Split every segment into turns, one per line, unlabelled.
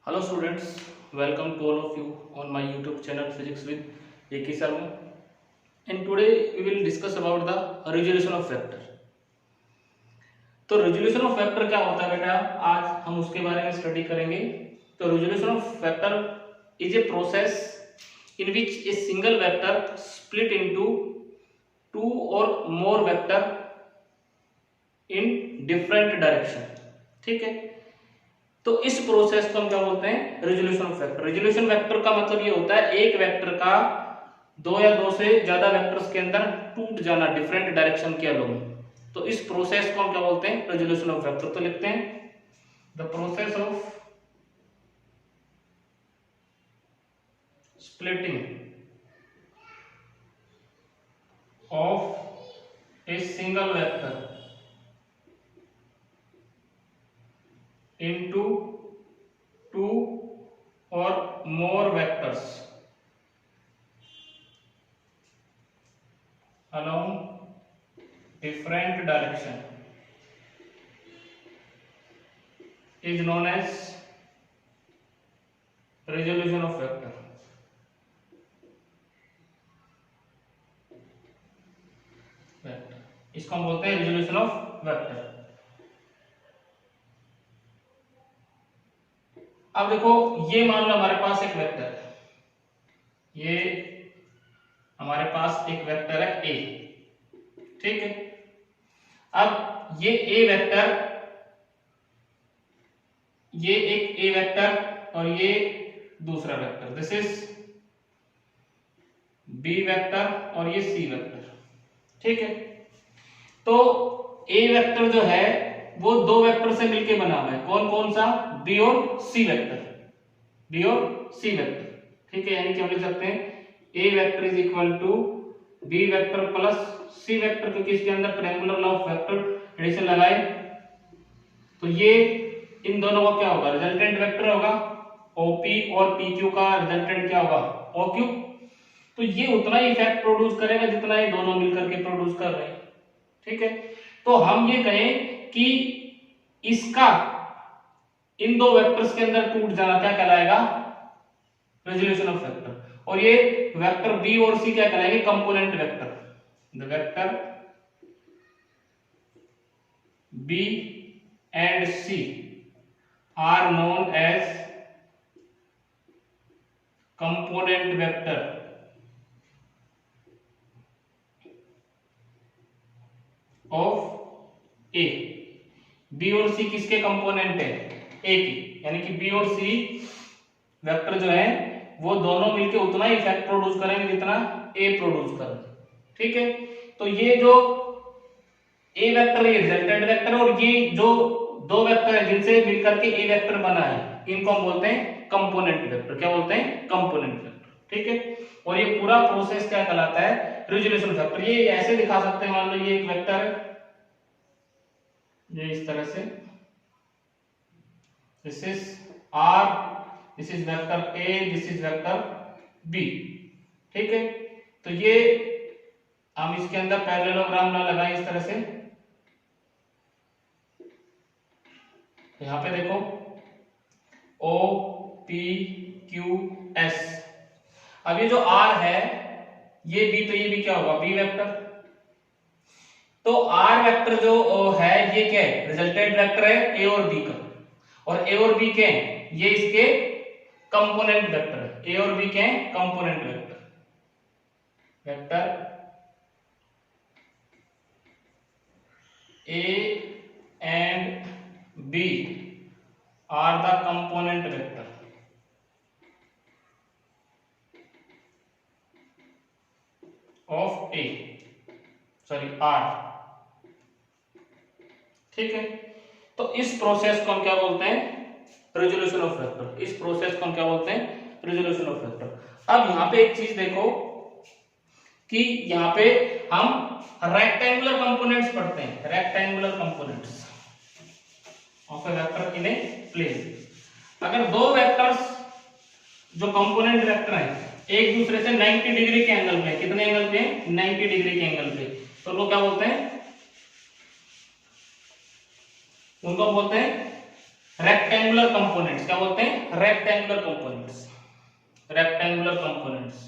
Hello students, welcome to all of you on my YouTube channel Physics with A.K. Sharma. And today we will discuss about the resolution of vector. तो resolution of vector क्या होता है बेटा, आज हम उसके बारे में स्टडी करेंगे. तो resolution of vector is a process in which a single vector split into two or more vector in different direction. ठीक है. तो इस प्रोसेस को हम क्या बोलते हैं, resolution of vector. Resolution vector का मतलब ये होता है एक वेक्टर का दो या दो से ज्यादा वेक्टर्स के अंदर टूट जाना डिफरेंट डायरेक्शन के अलोंग. तो इस प्रोसेस को हम क्या बोलते हैं, रेजोल्यूशन ऑफ वेक्टर. तो लिखते हैं the process of splitting of a single vector into two or more vectors along different direction is known as resolution of vector. इसको हम बोलते हैं resolution of vector. अब देखो, ये मान लो हमारे पास एक वेक्टर है, ये हमारे पास एक वेक्टर है ए. ठीक है. अब ये ए वेक्टर, ये एक ए वेक्टर और ये दूसरा vector, this is B vector और ये सी वेक्टर. ठीक है. तो ए वेक्टर जो है वो दो वेक्टर से मिलके बना हुआ है. कौन कौन सा, बी और सी वेक्टर, बी और सी वेक्टर. ठीक है. यानी कि हम लिख सकते हैं A vector is equal to B vector plus C vector, क्योंकि इसके अंदर triangular law of vector addition लगाए. तो ये इन दोनों का क्या होगा, रिजल्टेंट वेक्टर होगा. ओपी और पीक्यू का रिजल्टेंट क्या होगा, ओक्यू. तो ये उतना ही इफेक्ट प्रोड्यूस करेगा जितना ये दोनों मिलकर के प्रोड्यूस कर रहे हैं. ठीक है. तो हम ये कहें कि इसका इन दो वेक्टर्स के अंदर टूट जाना क्या कहलाएगा, रेजोल्यूशन ऑफ वेक्टर. और ये वेक्टर बी और सी क्या कहलाएंगे, component vector. The vector B and C are known as component vector of A. B और सी किसके कंपोनेंट है, ए की. यानी कि बी और सी वेक्टर जो है वो दोनों मिलके उतना ही इफेक्ट प्रोड्यूस करेंगे जितना ए प्रोड्यूस करे. ठीक है. तो ये जो ए वेक्टर, ये रिजल्टेंट वेक्टर, और ये जो दो वेक्टर है जिनसे मिलकर के ए वेक्टर बना है, इनको हम बोलते हैं कंपोनेंट वेक्टर. क्या बोलते हैं, कंपोनेंट वेक्टर. ठीक है. और ये पूरा प्रोसेस क्या कहलाता है, रेजोल्यूशन वेक्टर. ये ऐसे दिखा सकते हैं, मान लो ये एक वेक्टर है, ये इस तरह से, this is R, this is vector A, this is vector B. ठीक है. तो ये हम इसके अंदर पैरेललोग्राम ना लगाएं इस तरह से. यहां पे देखो ओ पी क्यू एस. अब ये जो आर है ये बी, तो ये भी क्या होगा, बी वेक्टर. तो आर वेक्टर जो है ये क्या है, रिजल्टेंट वेक्टर है ए और बी का. और ए और बी के हैं, ये इसके कंपोनेंट वेक्टर है. ए और बी के हैं component vector. Vector A and B are the component vector of A, sorry R. ठीक है. तो इस प्रोसेस को हम क्या बोलते हैं, रेजोल्यूशन ऑफ वेक्टर. इस प्रोसेस को हम क्या बोलते हैं, रेजोल्यूशन ऑफ वेक्टर. अब यहां पे एक चीज देखो कि यहां पे हम रेक्टेंगुलर कंपोनेंट्स पढ़ते हैं, rectangular components of a vector in a plane. अगर दो वेक्टर्स जो कंपोनेंट वेक्टर हैं एक दूसरे से 90 डिग्री के एंगल पे, कितने एंगल पे, 90 डिग्री के एंगल पे, तो लोग क्या बोलते हैं, उनको बोलते हैं रेक्टेंगुलर कंपोनेंट्स क्या बोलते हैं? Rectangular components, rectangular components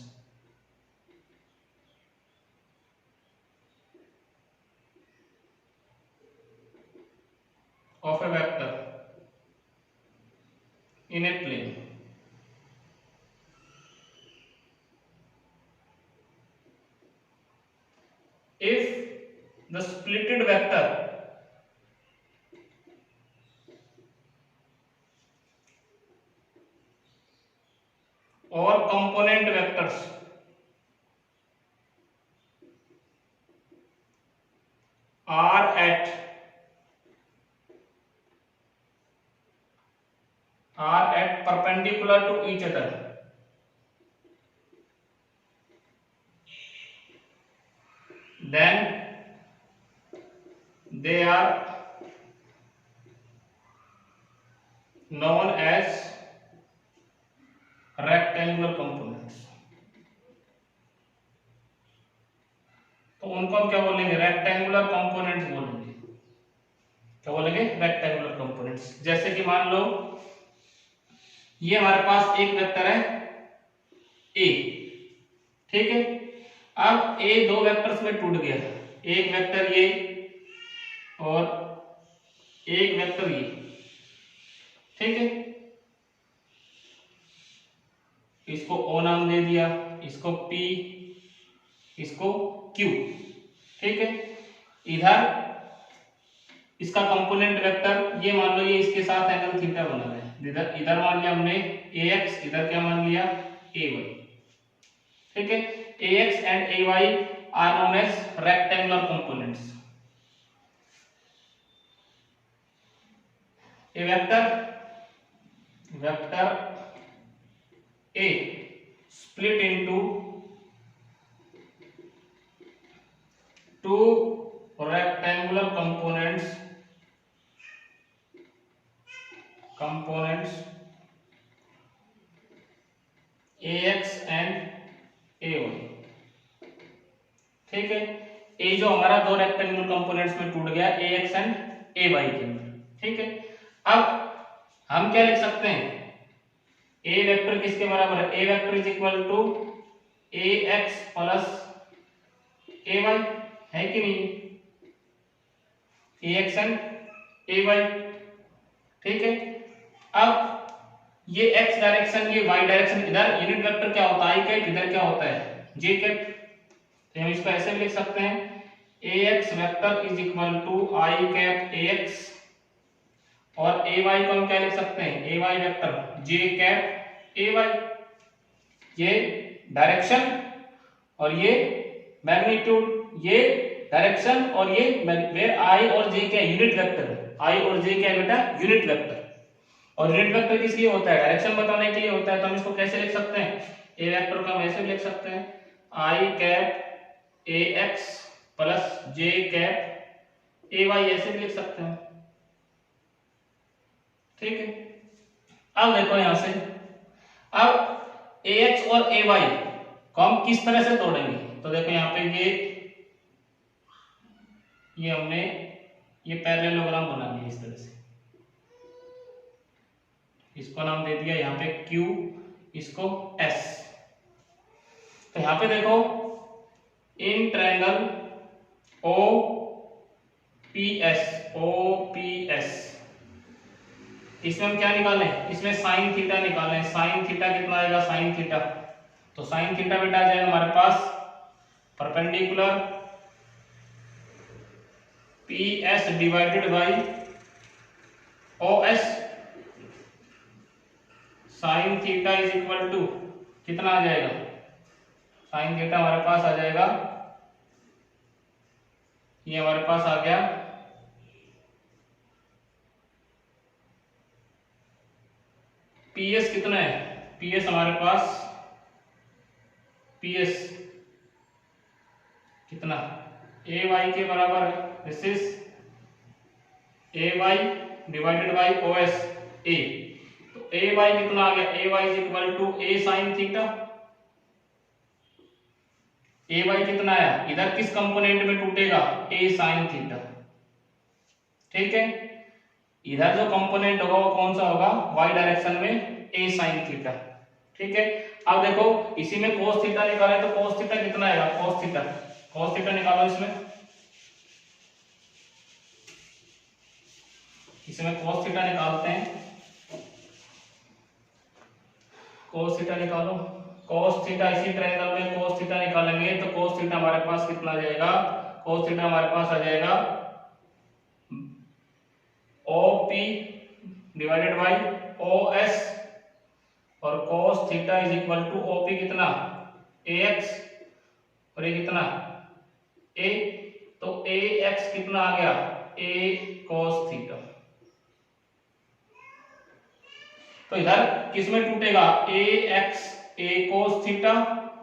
of a vector in a plane. If the splitted vector or component vectors are at perpendicular to each other, then they are known as rectangular components. तो उनको हम क्या बोलेंगे? Rectangular components बोलेंगे। क्या बोलेंगे? Rectangular components. जैसे कि मान लो ये हमारे पास एक वेक्टर है ए, ठीक है। अब ए दो वेक्टर्स में टूट गया, एक वेक्टर ये और एक वेक्टर ये, ठीक है। इसको ओ नाम दे दिया, इसको पी, इसको क्यू, ठीक है। इधर इसका कंपोनेंट वेक्टर ये मान लो ये इसके साथ एंगल थीटा बना है, इधर इधर मान लिया हमने ax, इधर क्या मान लिया ay, ठीक है। ax and ay are known as rectangular components. A vector a split into two rectangular components ax and ay, ठीक है। ए जो हमारा दो रेक्टेंगुलर कंपोनेंट्स में टूट गया ax एंड ay के अंदर, ठीक है। अब हम क्या लिख सकते हैं? ए वेक्टर किसके बराबर है? A vector is equal to ax plus ay, है कि नहीं? ax एंड ay, ठीक है। अब ये x डायरेक्शन, ये y डायरेक्शन, इधर यूनिट वेक्टर क्या होता है? i कैप, इधर क्या होता है? j cap. तो हम इसको ऐसे भी लिख सकते हैं ax vector is equal to i cap ax, और ay को हम क्या लिख सकते हैं? ay vector j cap ay। ये डायरेक्शन और ये मैग्नीट्यूड, ये डायरेक्शन और ये वेयर i और j क्या यूनिट वेक्टर है। i और j क्या है बेटा? Unit vector. और यूनिट वेक्टर किस लिए होता है? डायरेक्शन बताने के लिए होता है। तो हम इसको कैसे लिख सकते हैं? ए वेक्टर को हम ऐसे लिख सकते हैं i cap ax plus j cap ay, ऐसे भी लिख सकते हैं, ठीक है। अब देखो यहां से, अब ax और ay को हम किस तरह से तोड़ेंगे? तो देखो यहाँ पे ये हमने ये पैरेललोग्राम बना लिया इस तरह से, इसको नाम दे दिया यहाँ पे Q, इसको S। तो यहाँ पे देखो इन ट्रायंगल OPS, इसमें हम क्या निकालें? इसमें साइन थीटा निकालें। साइन थीटा कितना आएगा? साइन थीटा, तो साइन थीटा बेटा आ जाएगा हमारे पास perpendicular PS divided by OS। Sine theta is equal to कितना आ जाएगा? साइन थीटा हमारे पास आ जाएगा, ये हमारे पास आ गया PS कितना है? PS हमारे पास PS कितना? ay के बराबर है, this is ay divided by OS a। तो ay कितना आ गया? ay is equal to a sine theta. ay कितना आया? इधर किस कंपोनेंट में टूटेगा? a साइन थीटा, ठीक है। इधर जो कंपोनेंट होगा वो कौन सा होगा, y डायरेक्शन में a sin थीटा। ठीक है, अब देखो इसी में cos थीटा निकाले तो cos थीटा कितना आएगा, cos थीटा निकालो, इसमें cos थीटा निकालते हैं, cos थीटा निकालो, cos थीटा इसी ट्रायंगल में cos थीटा निकालेंगे तो cos थीटा हमारे पास कितना आ जाएगा, cos थीटा हमारे पास आ जाएगा OP डिवाइडेड बाय OS, और cos theta is equal to OP कितना, AX, और ये कितना A, तो AX कितना आ गया, A cos थीटा। तो इधर किसमें टूटेगा, AX A cos थीटा,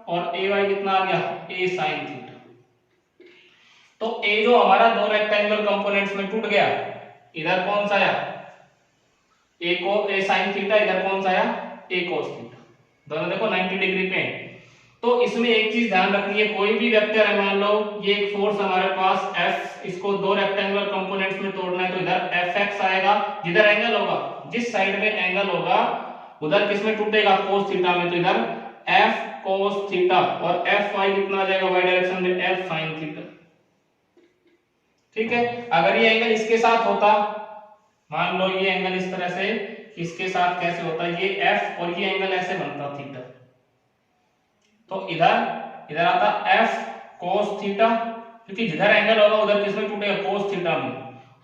और AY कितना आ गया, A sin थीटा। तो A जो हमारा दो रेक्टेंगुलर कंपोनेंट्स में टूट गया, इधर कौन सा आया, A sin थीटा, इधर कौन सा आया, A cos थीटा, दोनों देखो 90 डिग्री पे। तो इसमें एक चीज ध्यान रखनी है, कोई भी वेक्टर है, मान लो ये एक फोर्स हमारे पास F, इसको दो रेक्टेंगुलर कंपोनेंट्स में तोड़ना है, तो इधर Fx आएगा, जिधर एंगल होगा, जिस साइड में एंगल होगा उधर किसमें टूटेगा, cos थीटा में, तो इधर F cos थीटा, और Fy कितना आ जाएगा, y डायरेक्शन में F sin थीटा। ठीक है, अगर ये एंगल इसके साथ होता, मान लो ये एंगल इस तरह से इसके साथ कैसे होता, ये F और ये एंगल ऐसे बनता थीटा, तो इधर आता F cos थीटा, क्योंकि जिधर एंगल होगा उधर किसमें टूटेगा, cos थीटा में,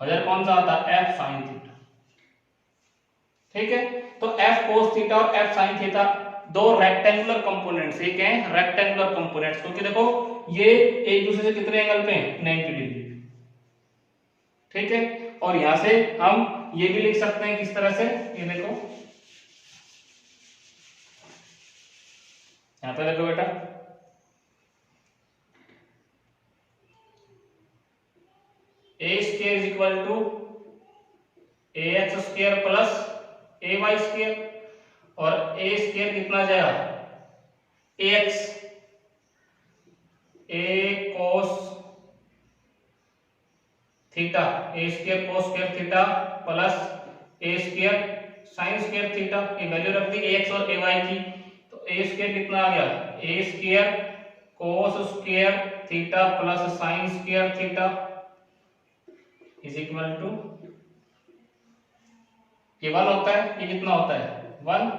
और इधर कौन सा आता, F sin थीटा। ठीक है, तो F cos थीटा और F sin थीटा दो रेक्टेंगुलर कंपोनेंट्स, एक है रेक्टेंगुलर कंपोनेंट्स, क्योंकि देखो ये एक दूसरे से कितने एंगल पे, 90 डिग्री। ठीक है, और यहां से हम ये भी लिख सकते हैं किस तरह से, ये देखो यहां पे देखो बेटा, a square is equal to ax square plus ay square, और a स्क्वायर कितना जाएगा, ax, a cos theta, a square cos square theta plus a square sin square theta, ये वैल्यू रख दी ax और ay की, तो a स्क्वायर कितना आ गया, a square cos square theta plus sin square theta is equal to, ये 1 होता है, ये कितना होता है 1,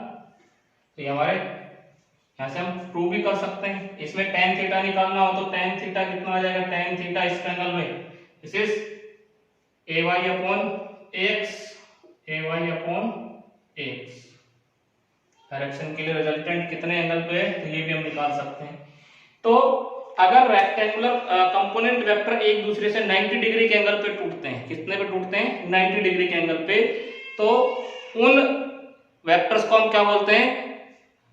तो ये हमारे यहां से हम प्रूव भी कर सकते हैं। इसमें tan थीटा निकालना हो तो tan थीटा कितना आ जाएगा, tan थीटा इस एंगल में this is ay upon x, ay upon x, direction के लिए रिजल्टेंट कितने एंगल पे है, तो ये भी हम निकाल सकते हैं। तो अगर रेक्टेंगुलर कंपोनेंट वेक्टर एक दूसरे से 90 डिग्री के एंगल पे टूटते हैं, कितने पे टूटते हैं, 90 डिग्री के एंगल पे, तो उन वेक्टर्स को हम क्या बोलते हैं,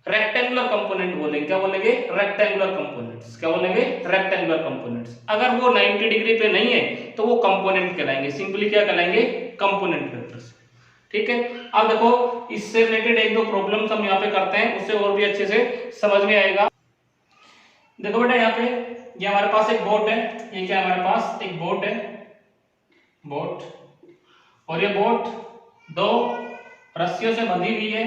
रेक्टेंगुलर कंपोनेंट बोलेंगे। क्या बोलेंगे, रेक्टेंगुलर कंपोनेंट्स। क्या बोलेंगे, रेक्टेंगुलर कंपोनेंट्स। अगर वो 90 डिग्री पे नहीं है तो वो कंपोनेंट कहलाएंगे, सिंपली क्या कहलाएंगे, कंपोनेंट वेक्टर्स। ठीक है, अब देखो इससे रिलेटेड एक दो प्रॉब्लम्स हम यहाँ पे करते हैं, उससे और भी अच्छे से समझ में आएगा। देखो बेटा यहाँ पे ये हमारे पास एक बोट है, ये क्या हमारे पास एक बोट है, बोट, और ये बोट दो रस्सियों से बंधी हुई है।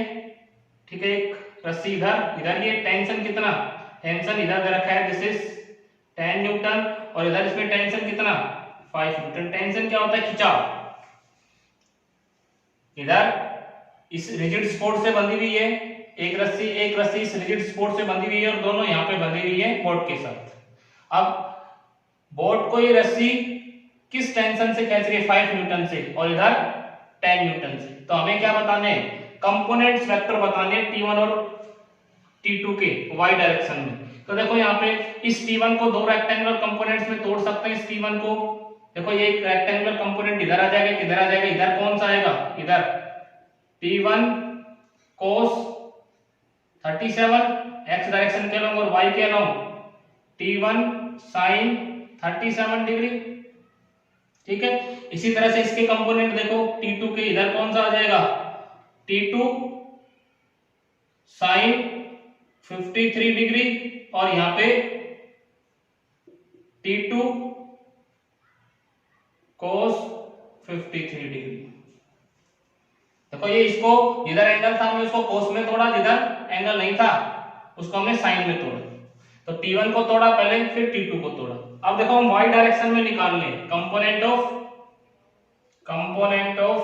ठीक है, एक रस्सी इधर, इधर ये टेंशन कितना, टेंशन इधर दे रखा है, दिस इज 10 न्यूटन, और इधर इसमें टेंशन कितना 5 न्यूटन। टेंशन क्या होता है, खिंचाव। इधर इस रिजिड सपोर्ट से बंधी हुई है, एक रस्सी इस रिजिड सपोर्ट से बंधी हुई है, और दोनों यहाँ पे बंधी हुई है बोट के साथ। अब बोट को ये रस्सी किस टेंशन से खींच रही है, 5 न्यूटन से, और इधर 10 न्यूटन से। तो हमें क्या बताने हैं, कंपोनेंट्स वेक्टर बताने हैं T1 और T2 के y डायरेक्शन में। तो देखो यहाँ पे इस T1 को दो रेक्टेंगुलर कंपोनेंट्स में तोड़ सकते हैं। इस T1 को देखो, ये एक रेक्टेंगुलर कंपोनेंट इधर आ जाएगा, किधर आ जाएगा, इधर कौन सा आएगा, इधर T1 cos 37 x डायरेक्शन के अलॉन्ग और y के अलॉन्ग T1 sin 37 डिग्री। ठीक है, इसी तरह से इसके कंपोनेंट देखो, T2 के इधर कौन सा आ जाएगा, T2 sin 53 डिग्री, और यहां पे T2 cos 53 डिग्री। देखो ये इसको जिधर एंगल था हमने उसको कोस में तोड़ा, जिधर एंगल नहीं था उसको हमने साइन में तोड़ा। तो T1 को तोड़ा पहले, फिर T2 को तोड़ा। अब देखो हम y डायरेक्शन में निकालने component of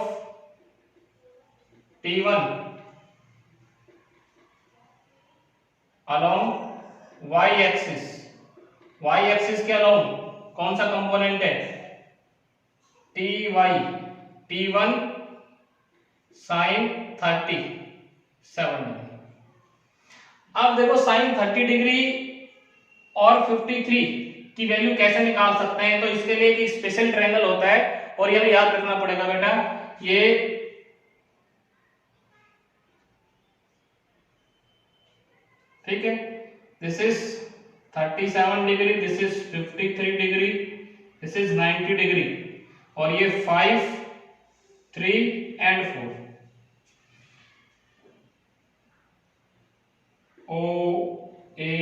T1 along y axis के अलोंग कौन सा कंपोनेंट है? T1 sin 37 degree. अब देखो sin 30 डिग्री और 53 की वैल्यू कैसे निकाल सकते हैं? तो इसके लिए एक स्पेशल ट्रायंगल होता है और ये याद रखना पड़ेगा बेटा। ये ठीक है, this is 37 degree, this is 53 degree, this is 90 degree और ये 5, 3 एंड 4 ओ ए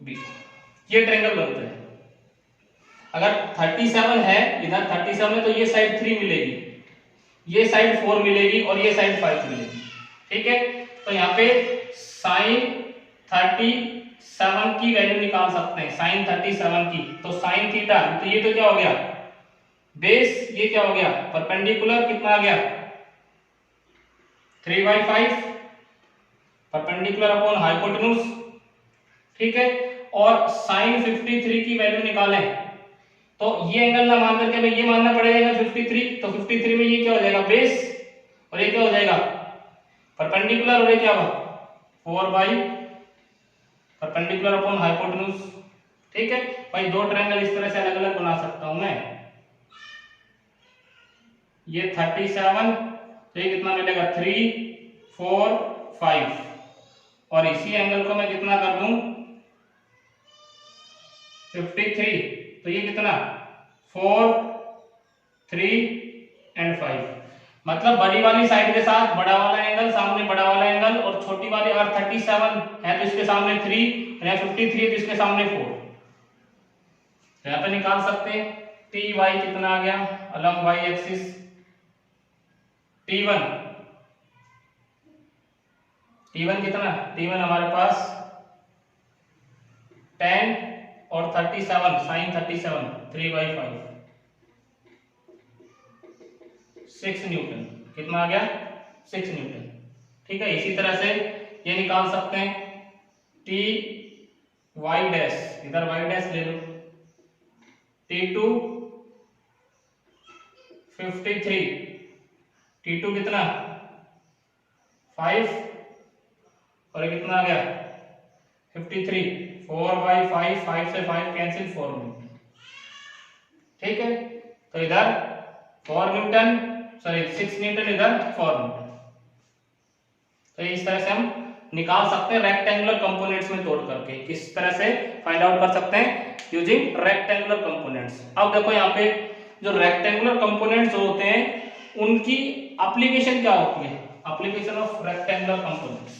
बी ये ट्रायंगल बनता है। अगर 37 है, इधर 37 है तो ये साइड 3 मिलेगी, ये साइड 4 मिलेगी और ये साइड 5 मिलेगी। ठीक है, तो यहाँ पे sin 37 की वैल्यू निकाल सकते हैं, sin 37 की। तो sin थीटा, तो ये तो क्या हो गया बेस, ये क्या हो गया परपेंडिकुलर, कितना आ गया 3/5 परपेंडिकुलर अपॉन हाइपोटेन्यूज। ठीक है, और sin 53 की वैल्यू निकालें तो ये एंगल ना मान करके हमें ये मानना पड़ेगा 53, तो 53 में ये क्या हो जाएगा बेस और ये क्या हो जाएगा परपेंडिकुलर, और ये क्या होगा 4 परपेंडिकुलर अपॉन हाइपोटेन्यूज। ठीक है भाई, दो ट्रायंगल इस तरह से अलग अलग बना सकता हूं मैं। ये 37, तो ये कितना मिलेगा 3, 4, 5 और इसी एंगल को मैं कितना कर दूं 53, तो ये कितना 4, 3 एंड 5। मतलब बड़ी वाली साइड के साथ बड़ा वाला एंगल, सामने बड़ा वाला एंगल, और छोटी वाली अगर 37 है तो इसके सामने 3 या 53 है तो इसके सामने 4। यहाँ पे निकाल सकते हैं टी वाई कितना आ गया अलॉन्ग वाई एक्सिस। T1 कितना, T1 हमारे पास 10 और 37 sin 37 3/5 6 न्यूटन, कितना आ गया 6 न्यूटन। ठीक है, इसी तरह से ये निकाल सकते हैं टी वाई डैश, इधर वाई डैश ले लो, T2 53, T2 कितना 5 और ये कितना आ गया 53, 4/5, 5 से 5 कैंसिल 4 न्यूटन। ठीक है, तो इधर 4 न्यूटन, सॉरी 6 न्यूटन, इधर 4 न्यूटन। तो इस तरह से हम निकाल सकते हैं रेक्टेंगुलर कंपोनेंट्स में तोड़ करके। किस तरह से फाइंड आउट कर सकते हैं यूजिंग रेक्टेंगुलर कंपोनेंट्स। अब देखो यहाँ पे जो रेक्टेंगुलर कंपोनेंट्स होते हैं उनकी एप्लीकेशन क्या होती है, application of rectangular components.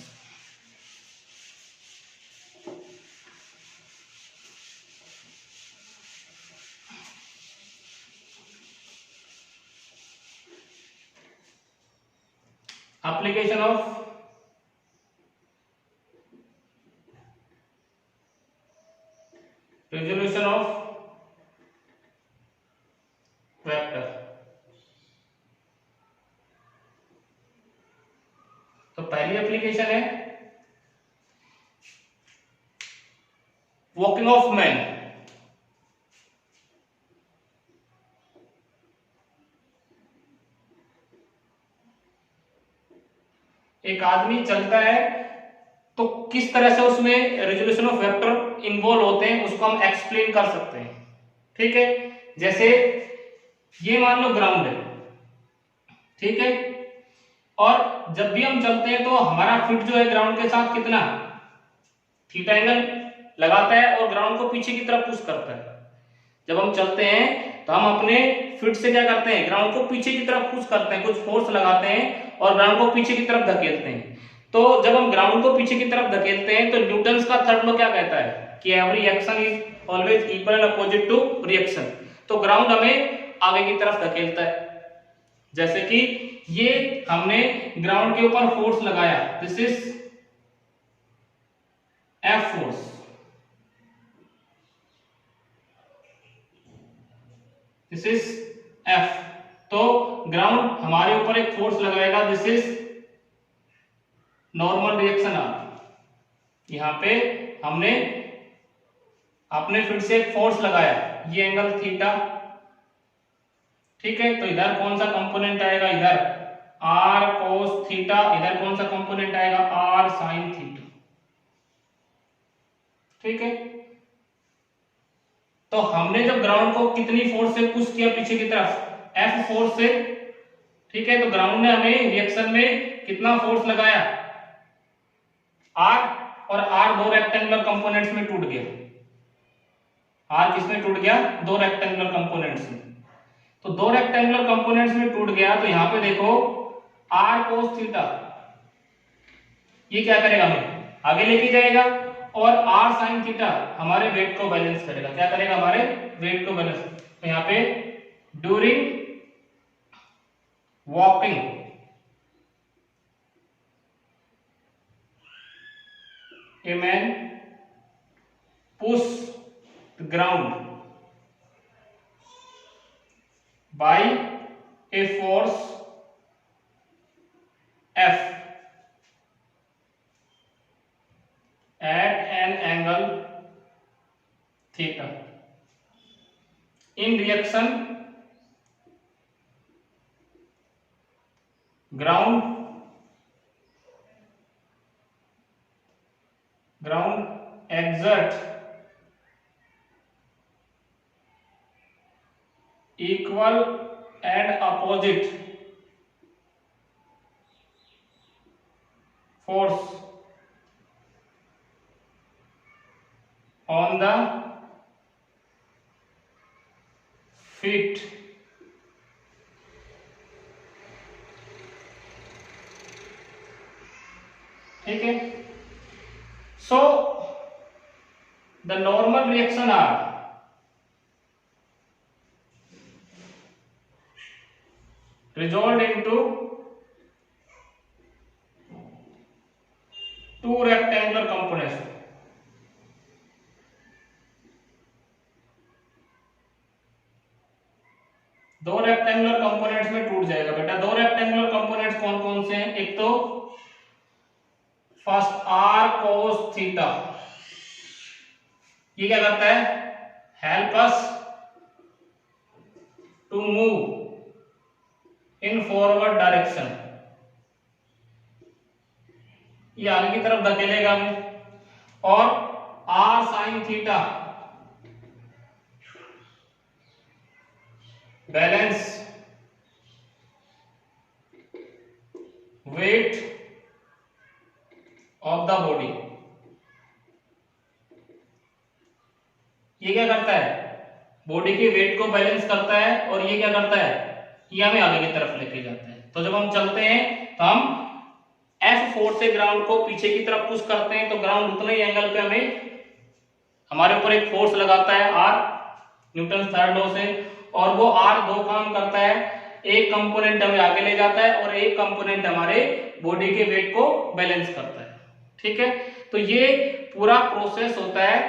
Application of resolution of vector। तो पहली एप्लीकेशन है वॉकिंग ऑफ मैन। एक आदमी चलता है तो किस तरह से उसमें रेजोल्यूशन ऑफ वेक्टर इन्वॉल्व होते हैं उसको हम एक्सप्लेन कर सकते हैं। ठीक है, जैसे ये मान लो ग्राउंड है, ठीक है, और जब भी हम चलते हैं तो हमारा फीट जो है ग्राउंड के साथ कितना थीटा एंगल लगाता है और ग्राउंड को पीछे की तरफ पुश करता है। जब हम चलते हैं तो हम अपने फीट से क्या करते हैं ग्राउंड को पीछे की तरफ पुश करते हैं, कुछ फोर्स लगाते हैं और ग्राउंड को पीछे की तरफ धकेलते हैं। तो जब हम ग्राउंड को पीछे की तरफ धकेलते हैं तो न्यूटन्स का थर्ड लॉ क्या कहता है कि every action is always equal and opposite to reaction. तो ग्राउंड हमें आगे की तरफ धकेलता है, जैसे कि ये हमने ग्राउंड के ऊपर फोर्स लगाया, this is F force, this is F. तो ग्राउंड हमारे ऊपर एक फोर्स लगाएगा, this is normal reaction R. यहां पे हमने अपने फिर से एक फोर्स लगाया, ये एंगल थीटा, ठीक है। तो इधर कौन सा कंपोनेंट आएगा, इधर आर कोस थीटा, इधर कौन सा कंपोनेंट आएगा, आर साइन थीटा, ठीक है। तो हमने जब ग्राउंड को कितनी फोर्स से पुश किया पीछे की तरफ, एफ फोर्स से, ठीक है। तो ग्राउंड ने हमें रिएक्शन में कितना फोर्स लगाया, आर, और आर दो रेक्टेंगुलर कंपोनेंट्स में टूट गया। आर किसमें टूट गया, दो रेक्टेंगुलर कंपोनेंट्स में। तो दो रेक्टेंगुलर कंपोनेंट्स में टूट गया, तो यहां पे देखो आर कोस थीटा, ये क्या करेगा, हमें आगे लेके जाएगा, और आर साइन थीटा हमारे वेट को बैलेंस करेगा। क्या करेगा, हमारे वेट को बैलेंस। तो यहां पे during walking, a man push the ground by a force F at an angle theta. In reaction, ground exert equal and opposite force on the feet, ठीक है। So the normal reaction are resolved into two rectangular components, दो rectangular components में टूट जाएगा बेटा। दो rectangular components कौन कौन से हैं, एक तो फर्स्ट आर कोस थीटा, ये क्या करता है, help us to move in forward direction, ये आगे की तरफ धकेलेगा हमें। और R sine theta balance weight of the body, ये क्या करता है, बॉडी के वेट को बैलेंस करता है, और ये क्या करता है, ये हमें आगे की तरफ लेके जाता है। तो जब हम चलते हैं तो हम एफ फोर्स से ग्राउंड को पीछे की तरफ पुश करते हैं, तो ग्राउंड उतने ही एंगल पे हमें हमारे ऊपर एक फोर्स लगाता है आर, न्यूटन थर्ड लॉ से, और वो आर दो काम करता है, एक कंपोनेंट हमें आगे ले जाता है और एक कंपोनेंट हमारे बॉडी के वेट को बैलेंस करता है, ठीक है। तो ये पूरा प्रोसेस होता है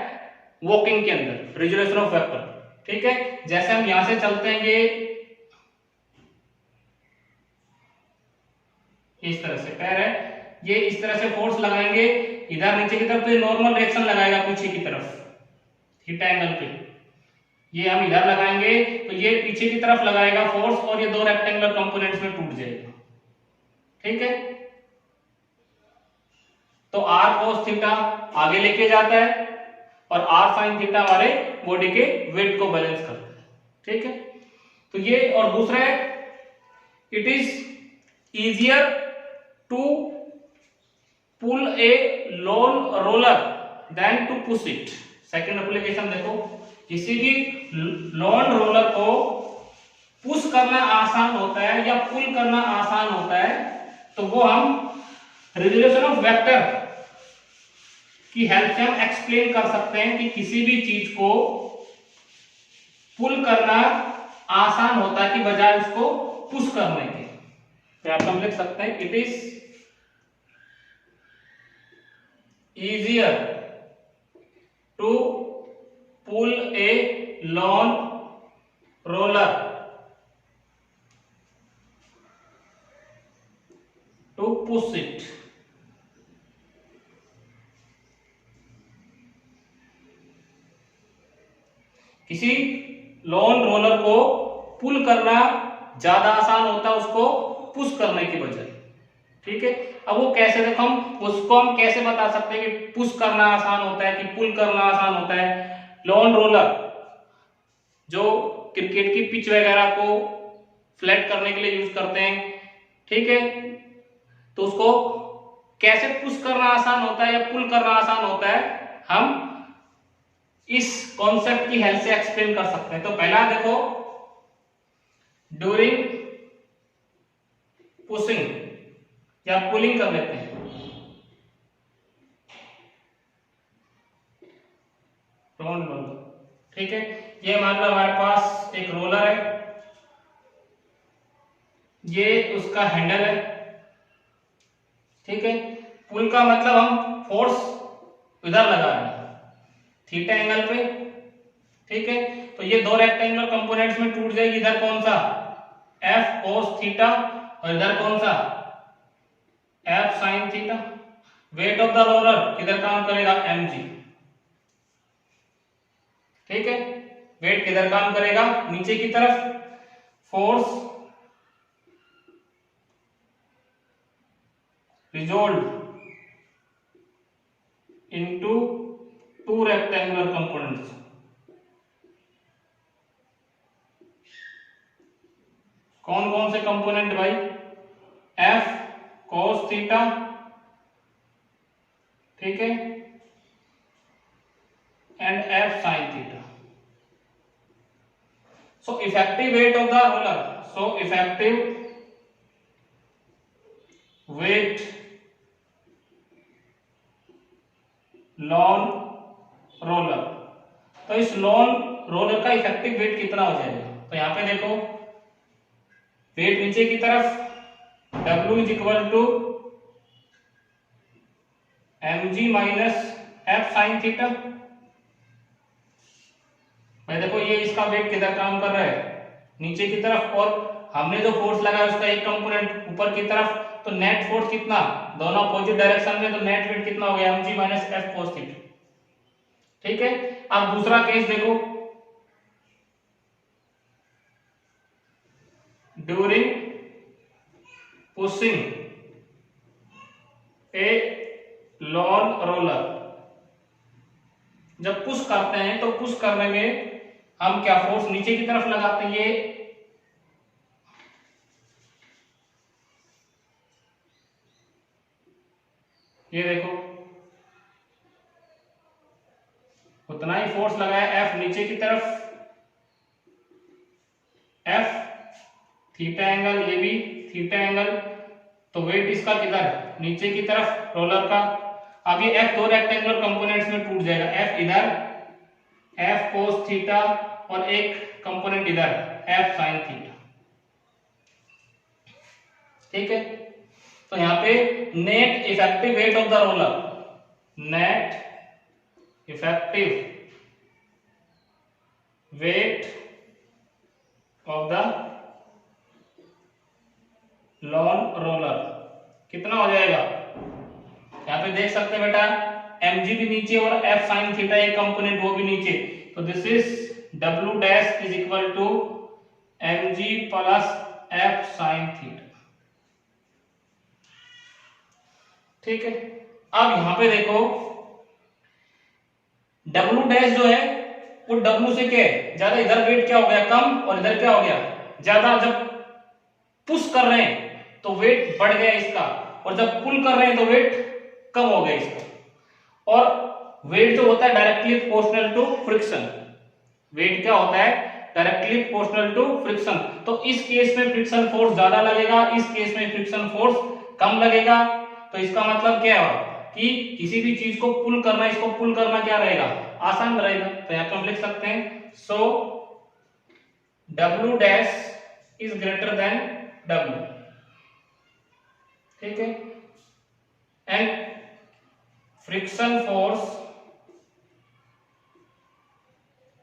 वॉकिंग के अंदर, रिजोल्यूशन ऑफ वेक्टर, ठीक है। जैसे हम यहां से चलते हैं, ये इस तरह से पैर है, ये इस तरह से फोर्स लगाएंगे इधर नीचे की तरफ, तो ये नॉर्मल रिएक्शन लगाएगा पीछे की तरफ थीटा एंगल पे। ये हम इधर लगाएंगे तो ये पीछे की तरफ लगाएगा फोर्स, और ये दो रेक्टेंगुलर कंपोनेंट्स में टूट जाएगा, ठीक है। तो आर कोस थीटा आगे लेके जाता है, और आर साइन थीटा हमारे बॉडी के वेट को बैलेंस करता है, ठीक है। तो ये, और दूसरा है, it is easier to pull a lawn roller than to push it. Second application देखो, किसी भी लॉन रोलर को पुश करना आसान होता है या पुल करना आसान होता है, तो वो हम रिजोल्यूशन ऑफ वेक्टर की हेल्प से हम एक्सप्लेन कर सकते हैं कि किसी भी चीज को पुल करना आसान होता है कि बजाय उसको पुश करने के। तो यहाँ पे हम लिख सकते हैं it is easier to pull a lawn roller to push it। किसी लॉन रोलर को पुल करना ज्यादा आसान होता है उसको पुश करने की बजाय। ठीक है, अब वो कैसे, देखो हम कैसे बता सकते हैं कि पुश करना आसान होता है कि पुल करना आसान होता है। लॉन रोलर जो क्रिकेट की पिच वगैरह को फ्लैट करने के लिए यूज करते हैं, ठीक है, तो उसको कैसे पुश करना आसान होता है या पुल करना आसान होता है, हम इस कॉन्सेप्ट की हेल्प से एक्सप्लेन कर सकते हैं। तो पहला देखो, ड्यूरिंग पुशिंग या पुलिंग कर लेते हैं। ठीक है, ये मान लो हमारे पास एक रोलर है, ये उसका हैंडल है। ठीक है, पुल का मतलब हम फोर्स इधर लगा रहे हैं थीटा एंगल पे। ठीक है, तो ये दो रेक्टेंगुलर कंपोनेंट्स में टूट जाएगी। इधर कौन सा, एफ कोस थीटा, और इधर कौन सा, F sine theta. Wait of the roller किधर काम करेगा, mg। ठीक है, वेट किधर काम करेगा, नीचे की तरफ। Force resolve into two rectangular components. कौन कौन से कंपोनेंट भाई, एफ कोस थीटा, ठीक है, and F sine theta. So effective weight of the roller, so effective weight lawn roller. तो इस लॉन रोलर का इफेक्टिव वेट कितना हो जाएगा, तो यहां पे देखो, वेट नीचे की तरफ, W is equal to mg minus F sine theta. भाई देखो, ये इसका वेट किधर काम कर रहा है, नीचे की तरफ, और हमने जो फोर्स लगाया उसका एक कंपोनेंट ऊपर की तरफ, तो नेट फोर्स कितना, दोनों अपोजिट डायरेक्शन में, तो नेट वेट कितना हो गया, mg minus F cos theta. ठीक है, अब दूसरा केस देखो, ड्यूरिंग पुशिंग ए लॉन रोलर। जब पुश करते हैं तो पुश करने में हम क्या फोर्स नीचे की तरफ लगाते हैं, ये देखो उतना ही फोर्स लगाया, एफ नीचे की तरफ, एफ थीटा एंगल, ये भी थीटा एंगल, तो वेट इसका किधर, नीचे की तरफ रोलर का। अब ये एफ दो रेक्टेंगुलर कंपोनेंट्स में टूट जाएगा, एफ इधर, एफ कोस थीटा, और एक कंपोनेंट इधर, एफ साइन थीटा। ठीक है, तो यहां पे net effective weight of the roller, net effective weight of the lawn roller कितना हो जाएगा, यहां पे देख सकते हैं बेटा, mg भी नीचे और f sin थीटा एक कंपोनेंट वो भी नीचे, तो this is w dash is equal to mg plus f sin theta. ठीक है, अब यहां पे देखो, w डैश जो है वो w से क्या है ज्यादा, इधर वेट क्या हो गया कम, और इधर क्या हो गया ज्यादा। जब पुश कर रहे हैं तो वेट बढ़ गया इसका, और जब पुल कर रहे हैं तो वेट कम हो गया इसका। और वेट जो होता है directly proportional to friction, weight क्या होता है, डायरेक्टली प्रोपोर्शनल टू फ्रिक्शन। तो इस केस में फ्रिक्शन फोर्स ज्यादा लगेगा, इस केस में फ्रिक्शन फोर्स कम लगेगा। तो इसका मतलब क्या है कि किसी भी चीज को पुल करना, इसको पुल करना क्या रहेगा, आसान रहेगा। तो यहां पर हम लिख सकते हैं, so W dash is greater than W, ठीक है। And friction force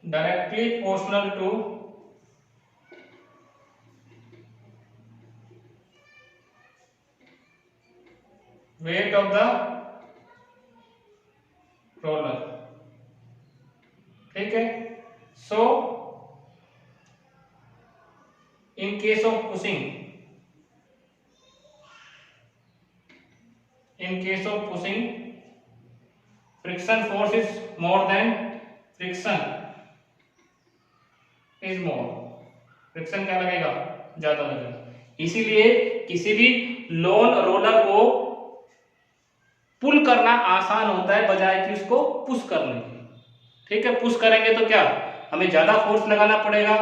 directly proportional to weight of the roller, ठीक है। So in case of pushing, friction force is more than friction is more, friction क्या लगेगा, ज्यादा लगेगा। इसीलिए किसी भी लोन रोलर को पुल करना आसान होता है बजाय कि उसको पुश करने की, ठीक है। पुश करेंगे तो क्या, हमें ज्यादा फोर्स लगाना पड़ेगा,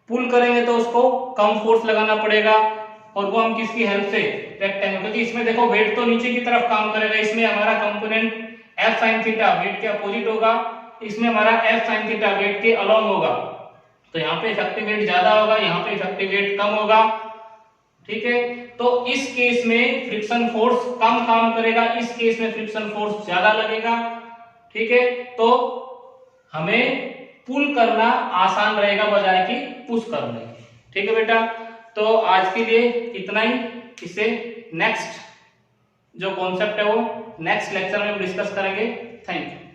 पुल करेंगे तो उसको कम फोर्स लगाना पड़ेगा। और वो हम किसकी हेल्प से, रेक्टेंगल, क्योंकि इसमें देखो वेट तो नीचे की तरफ काम करेगा, इसमें हमारा component F sin theta weight के अपोजिट होगा, इसमें हमारा F sin थीटा वेट के अलोंग होगा। तो यहाँ पे इफेक्टिव वेट ज्यादा होगा, यहाँ पे इफेक्टिव वेट कम होगा, ठीक है। तो इस केस में फ्रिक्शन फोर्स कम काम करेगा, इस केस में फ्रिक्शन फोर्स ज्यादा लगेगा, ठीक है। तो हमें पुल करना आसान रहेगा बजाय कि पुश करने, ठीक है बेटा। तो आज के लिए इतना ही, इसे नेक्स्ट जो कॉन्सेप्ट है वो नेक्स्ट लेक्चर में डिस्कस करेंगे। Thank you.